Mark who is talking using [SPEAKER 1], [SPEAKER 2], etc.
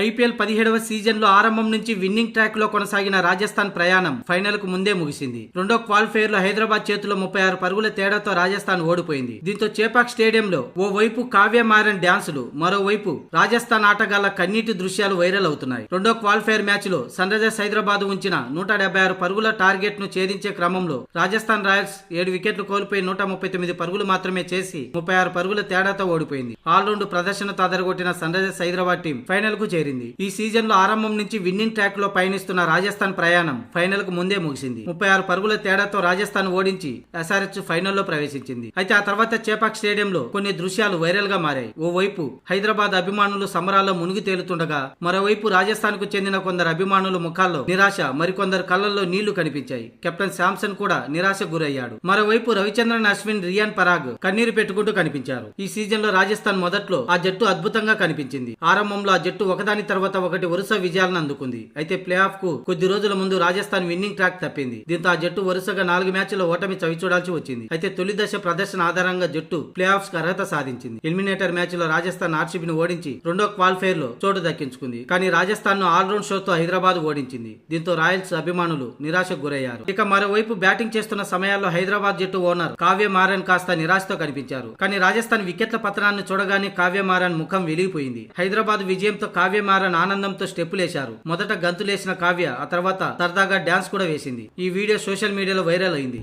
[SPEAKER 1] IPL 17వ season లో ఆరంభం నుంచి విన్నింగ్ ట్రాక్ లో కొనసాగిన రాజస్థాన్ ప్రయాణం ఫైనల్ కు ముందే ముగిసింది. రెండో క్వాలిఫైర్ లో హైదరాబాద్ చేతిలో 36 పరుగుల తేడాతో రాజస్థాన్ ఓడిపోయింది. దీంతో చేపాక్ స్టేడియంలో ఓ వైపు కావ్య మారన్ డ్యాన్సులు, మరోవైపు రాజస్థాన్ ఆటగాళ్ల కన్నీటి దృశ్యాలు వైరల్ అవుతున్నాయి. రెండో క్వాలిఫైర్ మ్యాచ్ లో సన్ రైజర్స్ హైదరాబాద్ ఉంచిన 176 పరుగుల టార్గెట్ ను ఛేదించే క్రమంలో రాజస్థాన్ రాయల్స్ 7 వికెట్లు కోల్పోయి 139 పరుగులు మాత్రమే చేసి 36 పరుగుల తేడాతో ఓడిపోయింది. ఆల్రౌండ్ ప్రదర్శనతో అదరగొట్టిన Sunrisers Hyderabad team final కు చేరింది. ఈ సీజన్ లో ఆరంభం నుంచి విన్నింగ్ ట్రాక్ లో పయనిస్తున్న రాజస్థాన్ ప్రయాణం ఫైనల్ కు ముందే ముగిసింది. 36 పరుగుల తేడాతో రాజస్థాన్ ఓడించి ఎస్ఆర్హెచ్ ఫైనల్లో ప్రవేశించింది. అయితే ఆ తర్వాత చేపాక్ స్టేడియంలో కొన్ని దృశ్యాలు వైరల్ గా మారాయి. ఓవైపు హైదరాబాద్ అభిమానులు సంబరాల్లో మునిగి తేలుతుండగా, మరోవైపు రాజస్థాన్ కు చెందిన కొందరు అభిమానుల ముఖాల్లో నిరాశ, మరికొందరు కళ్లల్లో నీళ్లు కనిపించాయి. కెప్టెన్ శాంసన్ కూడా నిరాశకు గురయ్యాడు. మరోవైపు రవిచంద్రన్ అశ్విన్, రియాన్ పరాగ్ కన్నీరు పెట్టుకుంటూ కనిపించారు. ఈ సీజన్ లో రాజస్థాన్ మొదట్లో ఆ జట్టు అద్భుతంగా కనిపించింది. ఆరంభంలో ఆ జట్టు ఒకదాని తర్వాత ఒకటి వరుస విజయాలను అందుకుంది. అయితే ప్లే ఆఫ్ కు కొద్ది రోజుల ముందు రాజస్థాన్ విన్నింగ్ ట్రాక్ తప్పింది. దీంతో ఆ జట్టు వరుసగా 4 మ్యాచ్ల్లో ఓటమి చవిచూడాల్సి వచ్చింది. అయితే తొలి దశ ప్రదర్శన ఆధారంగా జట్టు ప్లే ఆఫ్స్ కు అర్హత సాధించింది. ఎలిమినేటర్ మ్యాచ్ లో రాజస్థాన్ ఆర్సీబీని ఓడించి రెండో క్వాలిఫైర్ లో చోటు దక్కించుకుంది. కానీ రాజస్థాన్ ను ఆల్రౌండ్ షోతో హైదరాబాద్ ఓడించింది. దీంతో రాయల్స్ అభిమానులు నిరాశకు గురయ్యారు. ఇక మరోవైపు బ్యాటింగ్ చేస్తున్న సమయాల్లో హైదరాబాద్ జట్టు ఓనర్ కావ్య మారన్ కాస్త నిరాశతో కనిపించారు. కానీ రాజస్థాన్ వికెట్ల పతనాన్ని చూడగానే కావ్య మారన్ ముఖం వెలిగిపోయింది. హైదరాబాద్ విజయంతో కావ్య మారన్ ఆనందంతో స్టెప్పులేశారు. మొదట గంతులేసిన కావ్య ఆ తర్వాత సరదాగా డాన్స్ కూడా వేసింది. ఈ వీడియో సోషల్ మీడియాలో వైరల్ అయింది.